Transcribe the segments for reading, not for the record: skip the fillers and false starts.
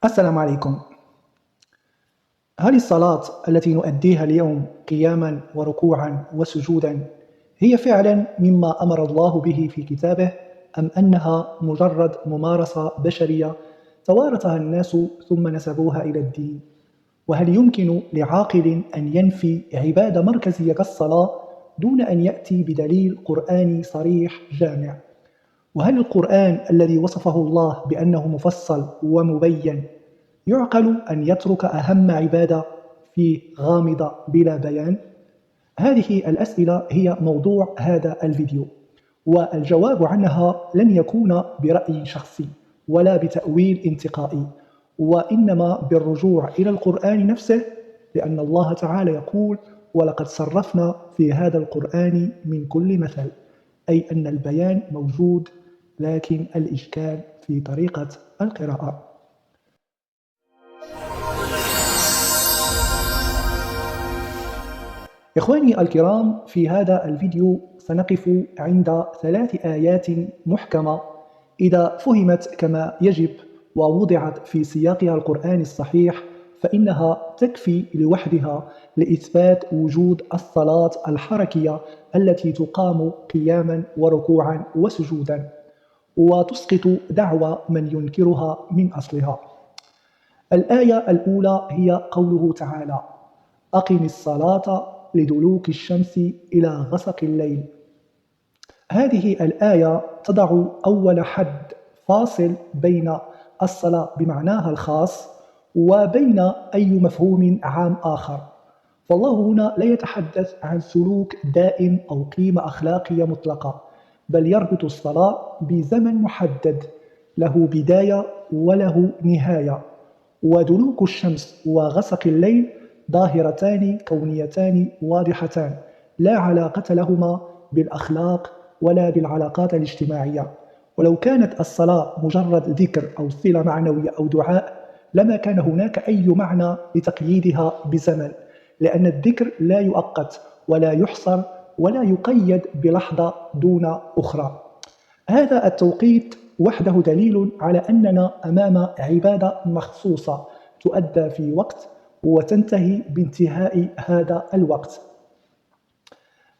السلام عليكم. هل الصلاة التي نؤديها اليوم قياما وركوعا وسجودا هي فعلا مما أمر الله به في كتابه، أم أنها مجرد ممارسة بشرية توارثها الناس ثم نسبوها إلى الدين؟ وهل يمكن لعاقل أن ينفي عبادة مركزية كالصلاة دون أن يأتي بدليل قرآني صريح جامع؟ وهل القرآن الذي وصفه الله بأنه مفصل ومبين يعقل أن يترك أهم عبادة في غامضة بلا بيان؟ هذه الأسئلة هي موضوع هذا الفيديو، والجواب عنها لن يكون برأي شخصي ولا بتأويل انتقائي، وإنما بالرجوع إلى القرآن نفسه، لأن الله تعالى يقول: ولقد صرفنا في هذا القرآن من كل مثل، أي أن البيان موجود، لكن الإشكال في طريقة القراءة. إخواني الكرام، في هذا الفيديو سنقف عند 3 آيات محكمة إذا فهمت كما يجب ووضعت في سياقها القرآني الصحيح فإنها تكفي لوحدها لإثبات وجود الصلاة الحركية التي تقام قياما وركوعا وسجودا، وتسقط دعوى من ينكرها من أصلها. الآية الأولى هي قوله تعالى: أقم الصلاة لدلوك الشمس إلى غسق الليل. هذه الآية تضع أول حد فاصل بين الصلاة بمعناها الخاص وبين أي مفهوم عام آخر، فالله هنا لا يتحدث عن سلوك دائم أو قيمة أخلاقية مطلقة، بل يربط الصلاة بزمن محدد له بداية وله نهاية. ودلوك الشمس وغسق الليل ظاهرتان كونيتان واضحتان لا علاقة لهما بالأخلاق ولا بالعلاقات الاجتماعية. ولو كانت الصلاة مجرد ذكر أو صلة معنوية أو دعاء لما كان هناك أي معنى لتقييدها بزمن، لأن الذكر لا يؤقت ولا يحصر ولا يقيد بلحظة دون أخرى. هذا التوقيت وحده دليل على أننا أمام عبادة مخصوصة تؤدى في وقت وتنتهي بانتهاء هذا الوقت.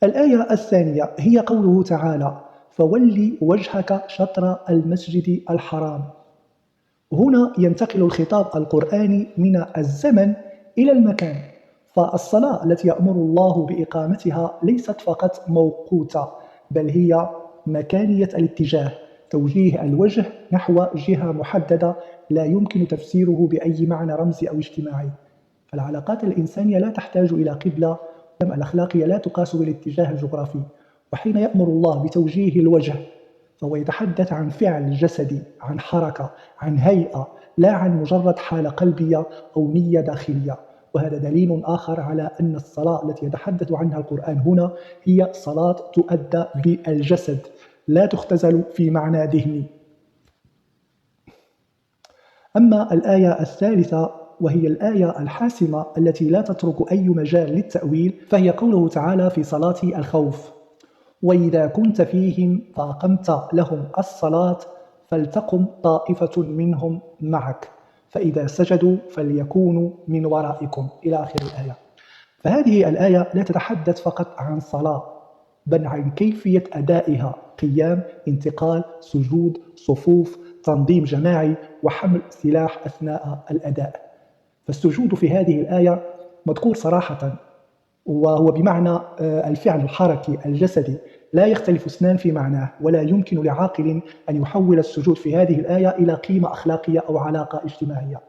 الآية الثانية هي قوله تعالى: فولي وجهك شطر المسجد الحرام. هنا ينتقل الخطاب القرآني من الزمن إلى المكان، فالصلاة التي يأمر الله بإقامتها ليست فقط موقوتة، بل هي مكانية الاتجاه، توجيه الوجه نحو جهة محددة لا يمكن تفسيره بأي معنى رمزي أو اجتماعي. فالعلاقات الإنسانية لا تحتاج إلى قبلة، الأخلاقية لا تقاس بالاتجاه الجغرافي. وحين يأمر الله بتوجيه الوجه فهو يتحدث عن فعل جسدي، عن حركة، عن هيئة، لا عن مجرد حالة قلبية أو نية داخلية. وهذا دليل آخر على أن الصلاة التي يتحدث عنها القرآن هنا هي صلاة تؤدى بالجسد، لا تختزل في معنى ذهني. أما الآية الثالثة وهي الآية الحاسمة التي لا تترك أي مجال للتأويل، فهي قوله تعالى في صلاة الخوف: وإذا كنت فيهم فأقمت لهم الصلاة فلتقم طائفة منهم معك فإذا سجدوا فليكونوا من ورائكم، إلى آخر الآية. فهذه الآية لا تتحدث فقط عن صلاة، بل عن كيفية أدائها: قيام، انتقال، سجود، صفوف، تنظيم جماعي، وحمل سلاح أثناء الأداء. فالسجود في هذه الآية مذكور صراحة، وهو بمعنى الفعل الحركي الجسدي، لا يختلف اثنان في معناه، ولا يمكن لعاقل أن يحول السجود في هذه الآية إلى قيمة أخلاقية أو علاقة اجتماعية.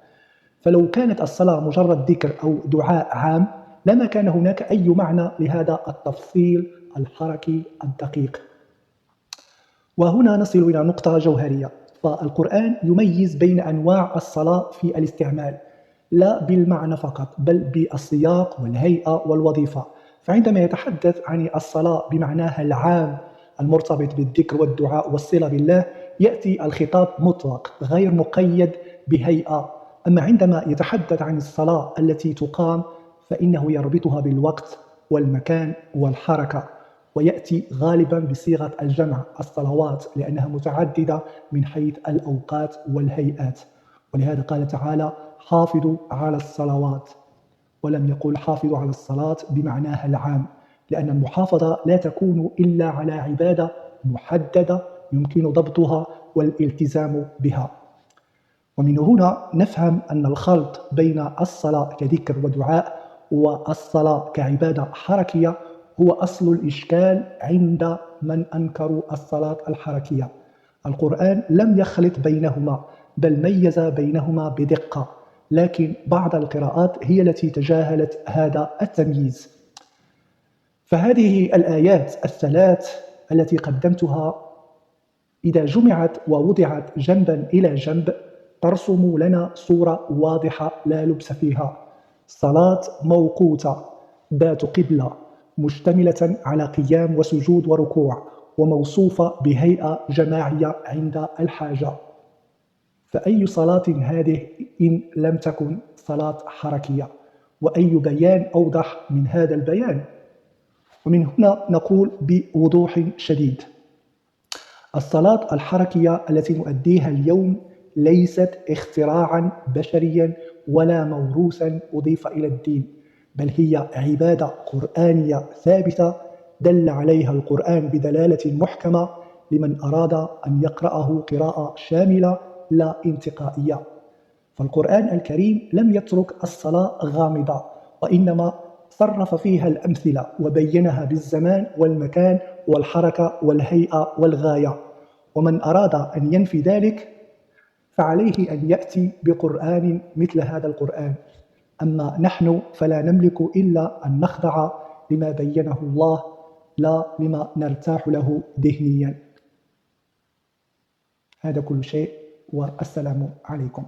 فلو كانت الصلاة مجرد ذكر أو دعاء عام لما كان هناك أي معنى لهذا التفصيل الحركي الدقيق. وهنا نصل إلى نقطة جوهرية، فالقرآن يميز بين أنواع الصلاة في الاستعمال، لا بالمعنى فقط بل بالسياق والهيئة والوظيفة. فعندما يتحدث عن الصلاة بمعناها العام المرتبط بالذكر والدعاء والصلة بالله يأتي الخطاب مطلق غير مقيد بهيئة. أما عندما يتحدث عن الصلاة التي تقام فإنه يربطها بالوقت والمكان والحركة. ويأتي غالبا بصيغة الجمع الصلوات لأنها متعددة من حيث الأوقات والهيئات. ولهذا قال تعالى حافظوا على الصلوات، ولم يقل حافظوا على الصلاة بمعناها العام، لأن المحافظة لا تكون إلا على عبادة محددة يمكن ضبطها والالتزام بها. ومن هنا نفهم أن الخلط بين الصلاة كذكر ودعاء والصلاة كعبادة حركية هو أصل الإشكال عند من أنكروا الصلاة الحركية. القرآن لم يخلط بينهما، بل ميز بينهما بدقة، لكن بعض القراءات هي التي تجاهلت هذا التمييز. فهذه الآيات الثلاث التي قدمتها إذا جمعت ووضعت جنبا إلى جنب ترسم لنا صورة واضحة لا لبس فيها: صلاة موقوتة ذات قبلة مشتملة على قيام وسجود وركوع، وموصوفة بهيئة جماعية عند الحاجة. فأي صلاة هذه إن لم تكن صلاة حركية؟ وأي بيان أوضح من هذا البيان؟ ومن هنا نقول بوضوح شديد: الصلاة الحركية التي نؤديها اليوم ليست اختراعا بشريا ولا موروثا أضيف إلى الدين، بل هي عبادة قرآنية ثابتة دل عليها القرآن بدلالة محكمة لمن أراد أن يقرأه قراءة شاملة لا انتقائية. فالقرآن الكريم لم يترك الصلاة غامضة، وإنما صرف فيها الأمثلة وبينها بالزمان والمكان والحركة والهيئة والغاية. ومن أراد أن ينفي ذلك فعليه أن يأتي بقرآن مثل هذا القرآن. أما نحن فلا نملك إلا أن نخضع لما بينه الله، لا لما نرتاح له ذهنيا. هذا كل شيء، والسلام عليكم.